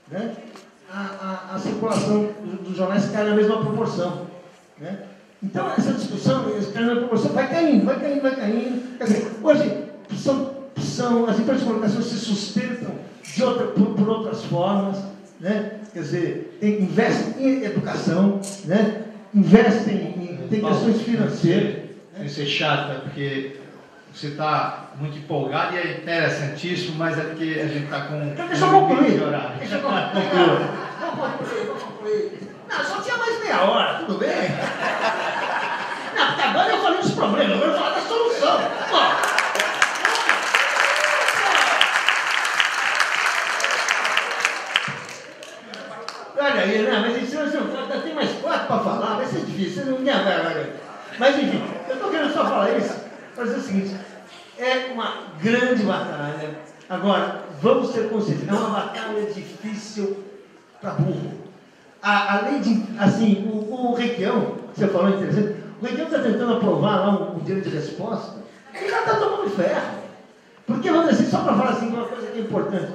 né, a circulação dos jornais cai na mesma proporção. Né? Então, essa discussão, cai na mesma proporção, vai caindo. Quer dizer, hoje, as empresas de comunicação se sustentam por outras formas, né? Quer dizer, investem em educação, né? Investem em questões financeiras. Isso é chato, né? Porque você está muito empolgado e é interessantíssimo, mas é porque a gente está com Deixa eu concluir. horário. Vou concluir. Não, só tinha mais meia hora, tudo bem? Não, porque agora eu falei dos problemas, agora eu vou falar da solução. Olha aí, né? Mas isso ainda tem mais 4 para falar, vai ser difícil, não vai. Mas enfim, eu estou querendo só falar isso para dizer o seguinte: é uma grande batalha. Agora, vamos ter consciência, é uma batalha difícil para burro. Além de, assim, o Requião, que você falou interessante, o Requião está tentando aprovar lá um direito de resposta, e já está tomando ferro. Porque, vamos dizer assim, só para falar assim, uma coisa que é importante,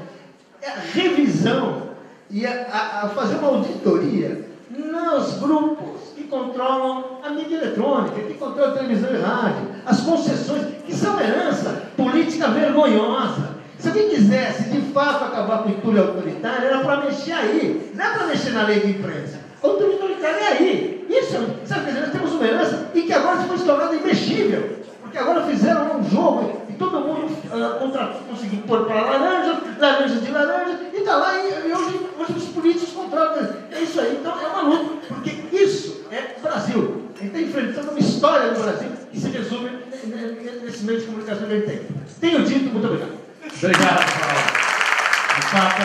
é a revisão e a fazer uma auditoria nos grupos que controlam a mídia eletrônica, que controlam a televisão e rádio, as concessões, que são herança política vergonhosa. Se alguém quisesse, de fato, acabar com a cultura autoritária, era para mexer aí, não é para mexer na lei de imprensa. A cultura autoritária é aí. Isso, sabe, nós temos uma herança e que agora foi se tornando imexível. Porque agora fizeram um jogo e todo mundo conseguiu pôr para laranja de laranja, e está lá, e hoje os políticos controlam. É isso aí, então é uma luta, porque isso é Brasil. A gente está enfrentando uma história do Brasil que se resume nesse meio de comunicação que a gente tem. Tenho dito, muito obrigado. Obrigado, Paulo. De fato,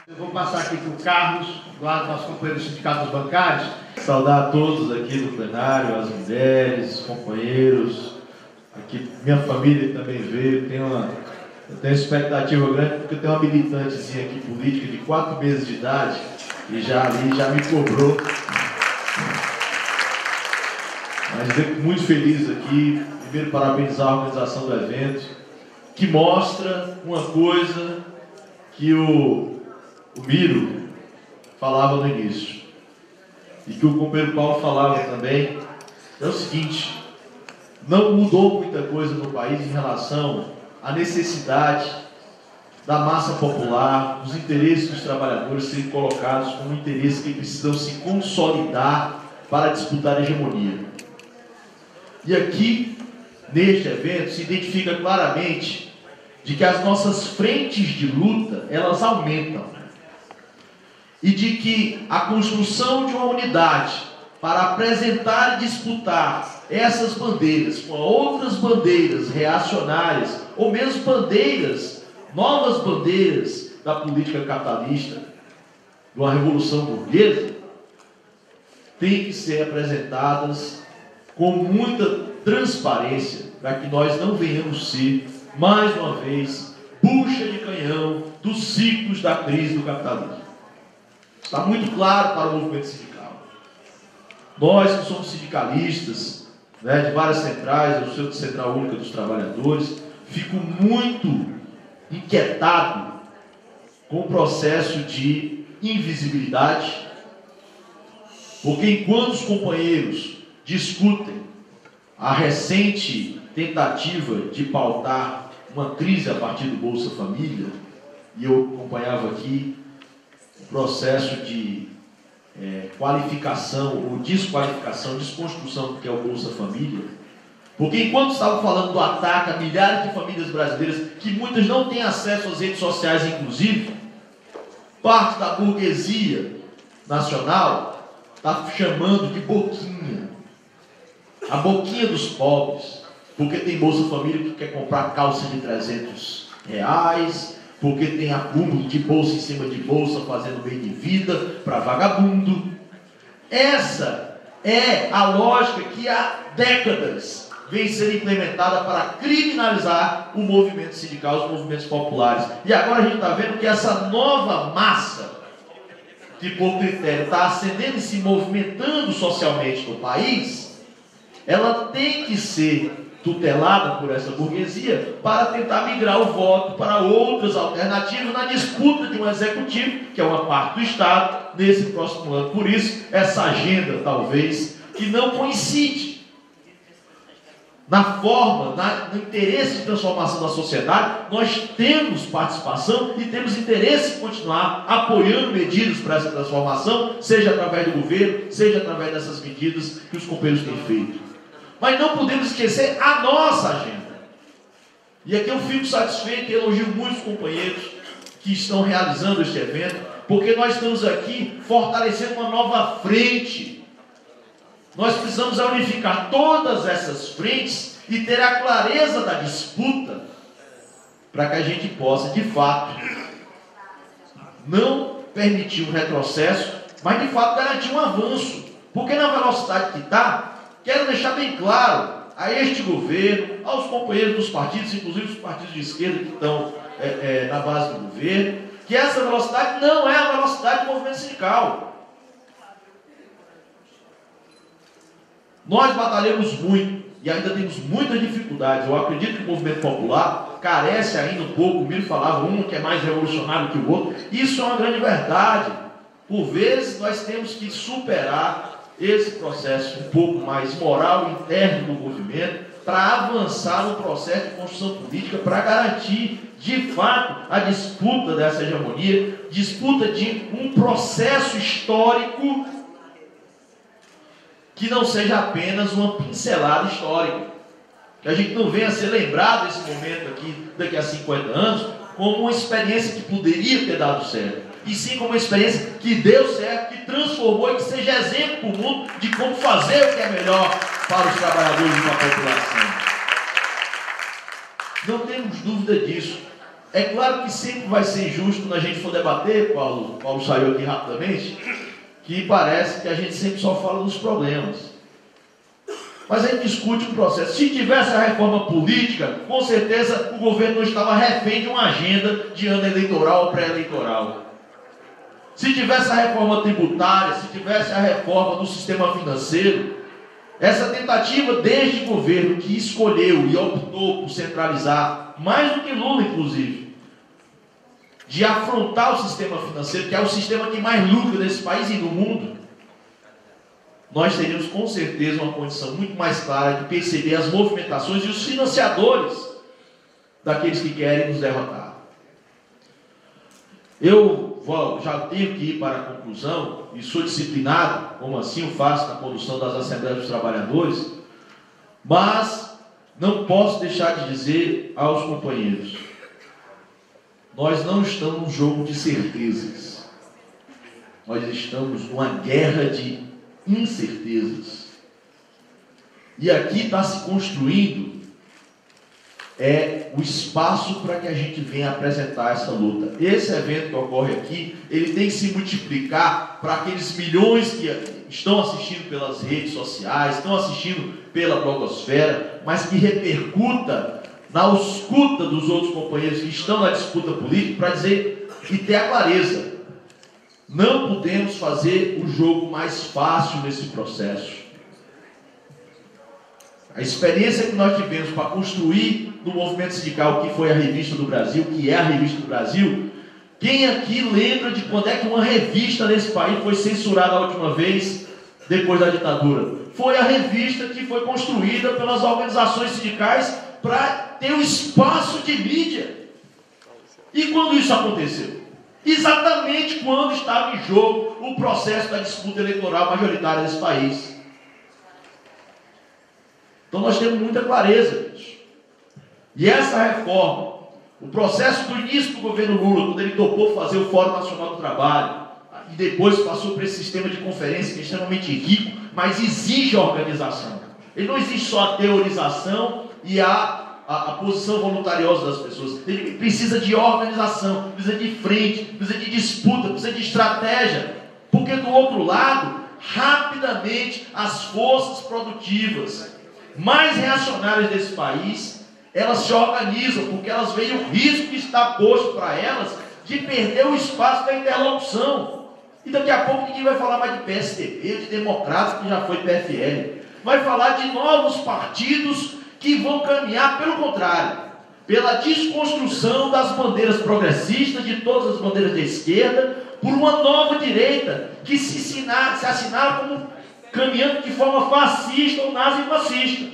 eu vou passar aqui para o Carlos, do lado do nosso companheiro do Sindicato dos Bancários. Saudar a todos aqui do plenário, as mulheres, os companheiros. Aqui, minha família também veio. Eu tenho uma expectativa grande, porque eu tenho uma militantezinha aqui política de 4 meses de idade e já me cobrou. Mas eu fico muito feliz aqui. Primeiro, parabenizar a organização do evento, que mostra uma coisa que o Miro falava no início e que o companheiro Paulo falava também. É o seguinte: não mudou muita coisa no país em relação à necessidade da massa popular, dos interesses dos trabalhadores serem colocados como interesses que precisam se consolidar para disputar a hegemonia. E aqui, neste evento, se identifica claramente de que as nossas frentes de luta, elas aumentam. E de que a construção de uma unidade para apresentar e disputar essas bandeiras com outras bandeiras reacionárias, ou mesmo bandeiras, novas bandeiras da política capitalista, de uma revolução burguesa, tem que ser apresentadas com muita transparência, para que nós não venhamos ser, mais uma vez, bucha de canhão dos ciclos da crise do capitalismo. Está muito claro para o movimento sindical. Nós que somos sindicalistas, né, de várias centrais, eu sou de Central Única dos Trabalhadores, fico muito inquietado com o processo de invisibilidade, porque enquanto os companheiros discutem a recente tentativa de pautar uma crise a partir do Bolsa Família, e eu acompanhava aqui o processo de qualificação ou desqualificação, desconstrução do que é o Bolsa Família, porque enquanto estavam falando do ataque a milhares de famílias brasileiras, que muitas não têm acesso às redes sociais, inclusive, parte da burguesia nacional está chamando de boquinha, a boquinha dos pobres, porque tem Bolsa Família que quer comprar calça de R$300, porque tem acúmulo de bolsa em cima de bolsa, fazendo bem de vida para vagabundo. Essa é a lógica que há décadas vem sendo implementada para criminalizar o movimento sindical, os movimentos populares. E agora a gente está vendo que essa nova massa que, por critério, está ascendendo e se movimentando socialmente no país, ela tem que ser tutelada por essa burguesia, para tentar migrar o voto para outras alternativas na disputa de um executivo, que é uma parte do Estado, nesse próximo ano. Por isso, essa agenda, talvez, que não coincide na forma, no interesse de transformação da sociedade. Nós temos participação e temos interesse em continuar apoiando medidas para essa transformação, seja através do governo, seja através dessas medidas que os companheiros têm feito. Mas não podemos esquecer a nossa agenda. E aqui eu fico satisfeito e elogio muitos companheiros que estão realizando este evento, porque nós estamos aqui fortalecendo uma nova frente. Nós precisamos unificar todas essas frentes e ter a clareza da disputa para que a gente possa, de fato, não permitir um retrocesso, mas de fato garantir um avanço. Porque na velocidade que está, quero deixar bem claro a este governo, aos companheiros dos partidos, inclusive os partidos de esquerda que estão na base do governo, que essa velocidade não é a velocidade do movimento sindical. Nós batalhamos muito e ainda temos muitas dificuldades. Eu acredito que o movimento popular carece ainda um pouco. O Miro falava, um que é mais revolucionário que o outro. Isso é uma grande verdade. Por vezes nós temos que superar esse processo um pouco mais moral interno do movimento para avançar no processo de construção política, para garantir de fato a disputa dessa hegemonia, disputa de um processo histórico que não seja apenas uma pincelada histórica, que a gente não venha a ser lembrado desse momento aqui daqui a 50 anos como uma experiência que poderia ter dado certo, e sim como uma experiência que deu certo, que transformou e que seja exemplo para o mundo de como fazer o que é melhor para os trabalhadores e para a população. Não temos dúvida disso. É claro que sempre vai ser injusto quando a gente for debater, Paulo saiu aqui rapidamente, que parece que a gente sempre só fala dos problemas. Mas a gente discute um processo. Se tivesse a reforma política, com certeza o governo não estava refém de uma agenda de ano eleitoral ou pré-eleitoral. Se tivesse a reforma tributária, se tivesse a reforma do sistema financeiro, essa tentativa desde o governo que escolheu e optou por centralizar, mais do que Lula inclusive, de afrontar o sistema financeiro, que é o sistema que mais lucra nesse país e no mundo, nós teríamos com certeza uma condição muito mais clara de perceber as movimentações e os financiadores daqueles que querem nos derrotar. Eu já tenho que ir para a conclusão, e sou disciplinado, como assim eu faço na condução das Assembleias dos Trabalhadores, mas não posso deixar de dizer aos companheiros: nós não estamos num jogo de certezas, nós estamos numa guerra de incertezas. E aqui está se construindo o espaço para que a gente venha apresentar essa luta. Esse evento que ocorre aqui, ele tem que se multiplicar para aqueles milhões que estão assistindo pelas redes sociais, estão assistindo pela blogosfera, mas que repercuta na escuta dos outros companheiros que estão na disputa política, para dizer e ter a clareza: não podemos fazer o jogo mais fácil nesse processo. A experiência que nós tivemos para construir no movimento sindical, que foi a Revista do Brasil, que é a Revista do Brasil, quem aqui lembra de quando é que uma revista nesse país foi censurada a última vez depois da ditadura? Foi a revista que foi construída pelas organizações sindicais para ter um espaço de mídia. E quando isso aconteceu? Exatamente quando estava em jogo o processo da disputa eleitoral majoritária desse país. Então nós temos muita clareza disso. E essa reforma, o processo do início do governo Lula, quando ele topou fazer o Fórum Nacional do Trabalho, e depois passou por esse sistema de conferência que é extremamente rico, mas exige a organização. Ele não exige só a teorização e a posição voluntariosa das pessoas. Ele precisa de organização, precisa de frente, precisa de disputa, precisa de estratégia. Porque do outro lado, rapidamente, as forças produtivas mais reacionárias desse país, elas se organizam, porque elas veem o risco que está posto para elas de perder o espaço da interlocução. E daqui a pouco ninguém vai falar mais de PSDB, de Democratas, que já foi PFL. Vai falar de novos partidos que vão caminhar pelo contrário, pela desconstrução das bandeiras progressistas, de todas as bandeiras da esquerda, por uma nova direita que se assinala como caminhando de forma fascista ou nazi-fascista.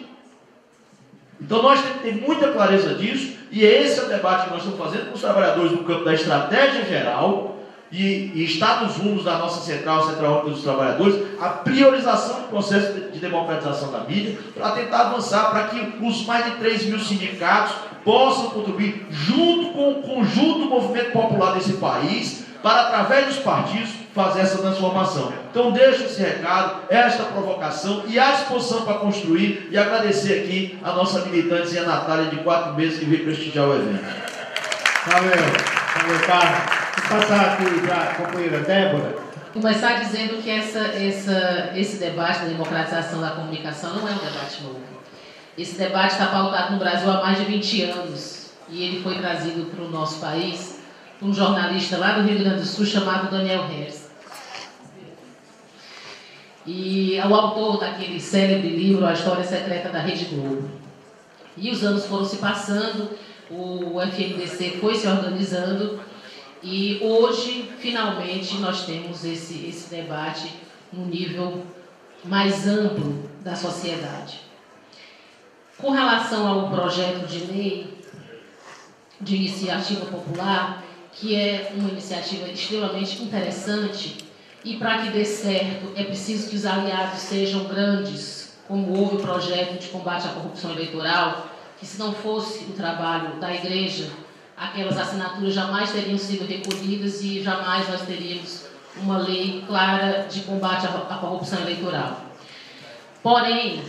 Então nós temos que ter muita clareza disso, e esse é o debate que nós estamos fazendo com os trabalhadores no campo da estratégia geral, e está nos rumos da nossa Central Única dos Trabalhadores, a priorização do processo de democratização da mídia, para tentar avançar, para que os mais de 3 mil sindicatos possam contribuir, junto com o conjunto do movimento popular desse país, para, através dos partidos, fazer essa transformação. Então, deixo esse recado, esta provocação e a disposição para construir, e agradecer aqui a nossa militante, a Natália, de 4 meses, que veio prestigiar o evento. Valeu, Carlos. Vou passar aqui para a companheira Débora. Começar dizendo que esse debate da democratização da comunicação não é um debate novo. Esse debate está pautado no Brasil há mais de 20 anos, e ele foi trazido para o nosso país por um jornalista lá do Rio Grande do Sul chamado Daniel Herz. E é o autor daquele célebre livro A História Secreta da Rede Globo. E os anos foram se passando, o FMDC foi se organizando, e hoje, finalmente, nós temos esse debate no nível mais amplo da sociedade. Com relação ao projeto de lei de iniciativa popular, que é uma iniciativa extremamente interessante, e para que dê certo é preciso que os aliados sejam grandes, como houve o projeto de combate à corrupção eleitoral, que se não fosse o trabalho da Igreja, aquelas assinaturas jamais teriam sido recolhidas e jamais nós teríamos uma lei clara de combate à corrupção eleitoral. Porém,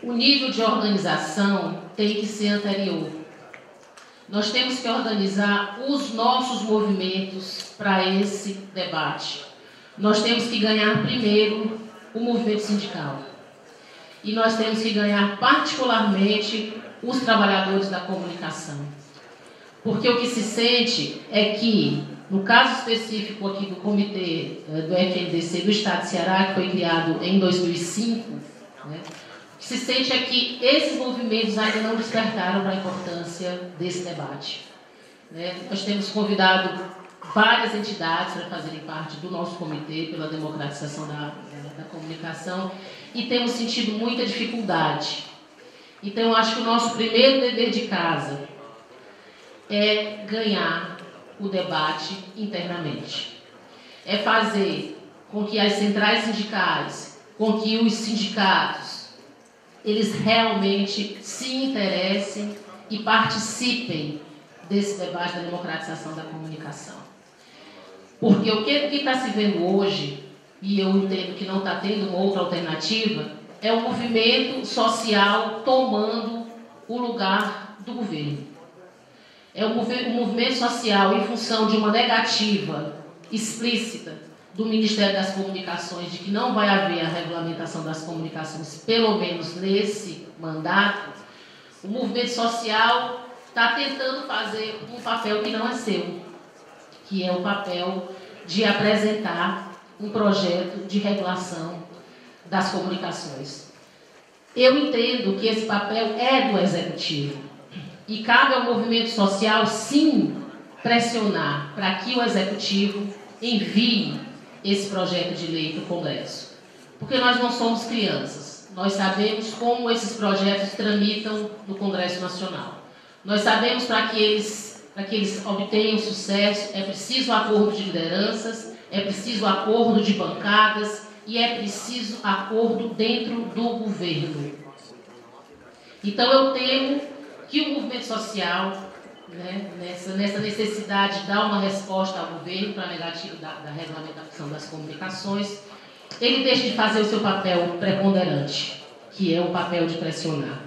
o nível de organização tem que ser anterior. Nós temos que organizar os nossos movimentos para esse debate. Nós temos que ganhar primeiro o movimento sindical. E nós temos que ganhar particularmente os trabalhadores da comunicação. Porque o que se sente é que, no caso específico aqui do comitê do FMDC do Estado de Ceará, que foi criado em 2005, né, o que se sente é que esses movimentos ainda não despertaram para a importância desse debate. Né? Nós temos convidado várias entidades para fazerem parte do nosso comitê pela democratização da comunicação e temos sentido muita dificuldade. Então, eu acho que o nosso primeiro dever de casa é ganhar o debate internamente. É fazer com que as centrais sindicais, com que os sindicatos, eles realmente se interessem e participem desse debate da democratização da comunicação. Porque o que está se vendo hoje, e eu entendo que não está tendo uma outra alternativa, é o movimento social tomando o lugar do governo. É o movimento social em função de uma negativa explícita do Ministério das Comunicações de que não vai haver a regulamentação das comunicações, pelo menos nesse mandato. O movimento social está tentando fazer um papel que não é seu, que é o papel de apresentar um projeto de regulação das comunicações. Eu entendo que esse papel é do Executivo. E cabe ao movimento social, sim, pressionar para que o Executivo envie esse projeto de lei para o Congresso. Porque nós não somos crianças. Nós sabemos como esses projetos tramitam no Congresso Nacional. Nós sabemos para que eles obtenham sucesso, é preciso acordo de lideranças, é preciso acordo de bancadas e é preciso acordo dentro do governo. Então eu temo que o movimento social, né, nessa necessidade de dar uma resposta ao governo para a negativa da regulamentação das comunicações, ele deixe de fazer o seu papel preponderante, que é o papel de pressionar,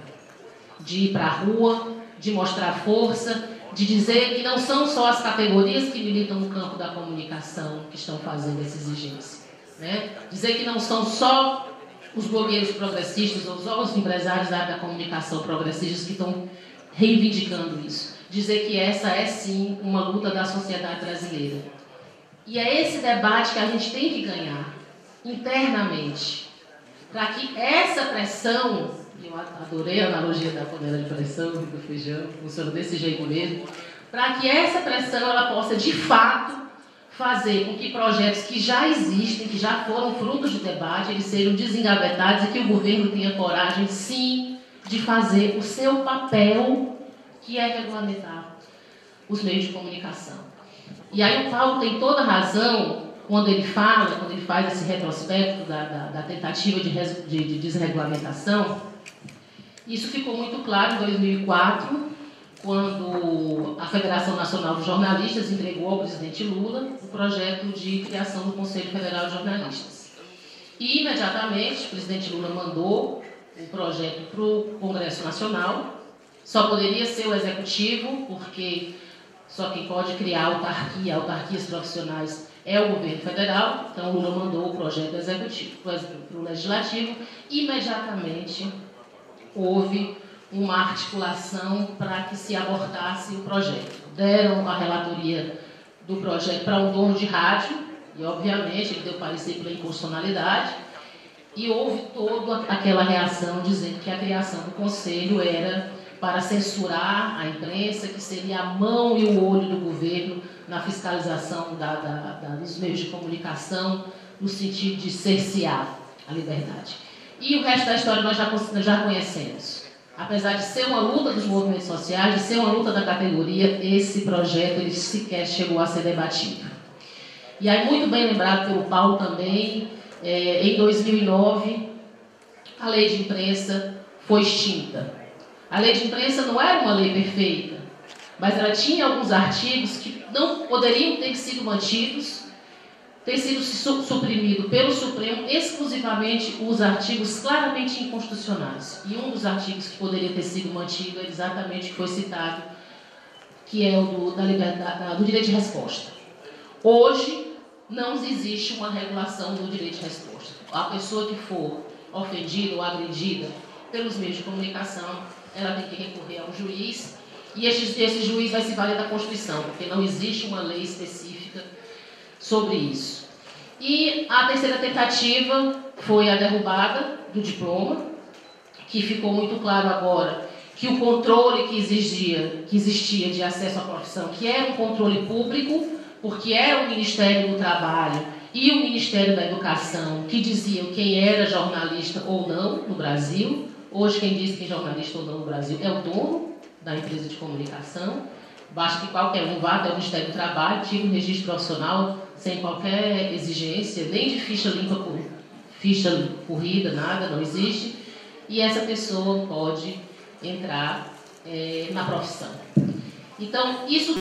de ir para a rua, de mostrar força, de dizer que não são só as categorias que militam no campo da comunicação que estão fazendo essa exigência. Né? Dizer que não são só os blogueiros progressistas ou só os empresários da área da comunicação progressistas que estão reivindicando isso. Dizer que essa é sim uma luta da sociedade brasileira. E é esse debate que a gente tem que ganhar internamente, para que essa pressão eu adorei a analogia da panela de pressão, do feijão, funciona desse jeito mesmo, para que essa pressão ela possa, de fato, fazer com que projetos que já existem, que já foram frutos de debate, eles sejam desengavetados e que o governo tenha coragem, sim, de fazer o seu papel, que é regulamentar os meios de comunicação. E aí o Paulo tem toda a razão quando ele faz esse retrospecto da tentativa de desregulamentação. Isso ficou muito claro em 2004, quando a Federação Nacional dos Jornalistas entregou ao presidente Lula o projeto de criação do Conselho Federal de Jornalistas. E, imediatamente, o presidente Lula mandou o projeto para o Congresso Nacional. Só poderia ser o Executivo, porque só quem pode criar autarquias profissionais é o governo federal. Então, Lula mandou o projeto executivo para o Legislativo. Imediatamente, houve uma articulação para que se abortasse o projeto. Deram a relatoria do projeto para um dono de rádio, e, obviamente, ele deu parecer pela inconstitucionalidade, e houve toda aquela reação dizendo que a criação do Conselho era para censurar a imprensa, que seria a mão e o olho do governo na fiscalização dos meios de comunicação, no sentido de cercear a liberdade. E o resto da história nós já conhecemos. Apesar de ser uma luta dos movimentos sociais, de ser uma luta da categoria, esse projeto ele sequer chegou a ser debatido. E aí, muito bem lembrado pelo Paulo também, em 2009, a lei de imprensa foi extinta. A lei de imprensa não era uma lei perfeita, mas ela tinha alguns artigos que não poderiam ter sido mantidos, ter sido suprimido pelo Supremo exclusivamente os artigos claramente inconstitucionais. E um dos artigos que poderia ter sido mantido é exatamente o que foi citado, que é o do direito de resposta. Hoje, não existe uma regulação do direito de resposta. A pessoa que for ofendida ou agredida pelos meios de comunicação, ela tem que recorrer a um juiz, e esse juiz vai se valer da Constituição, porque não existe uma lei específica sobre isso. E a terceira tentativa foi a derrubada do diploma, que ficou muito claro agora que o controle que existia de acesso à profissão, que era um controle público, porque era o Ministério do Trabalho e o Ministério da Educação que diziam quem era jornalista ou não no Brasil. Hoje, quem diz que é jornalista ou não no Brasil é o dono da empresa de comunicação. Basta que qualquer um vá até o Ministério do Trabalho, tire um registro profissional sem qualquer exigência, nem de ficha limpa, ficha corrida, nada, não existe. E essa pessoa pode entrar na profissão. Então, isso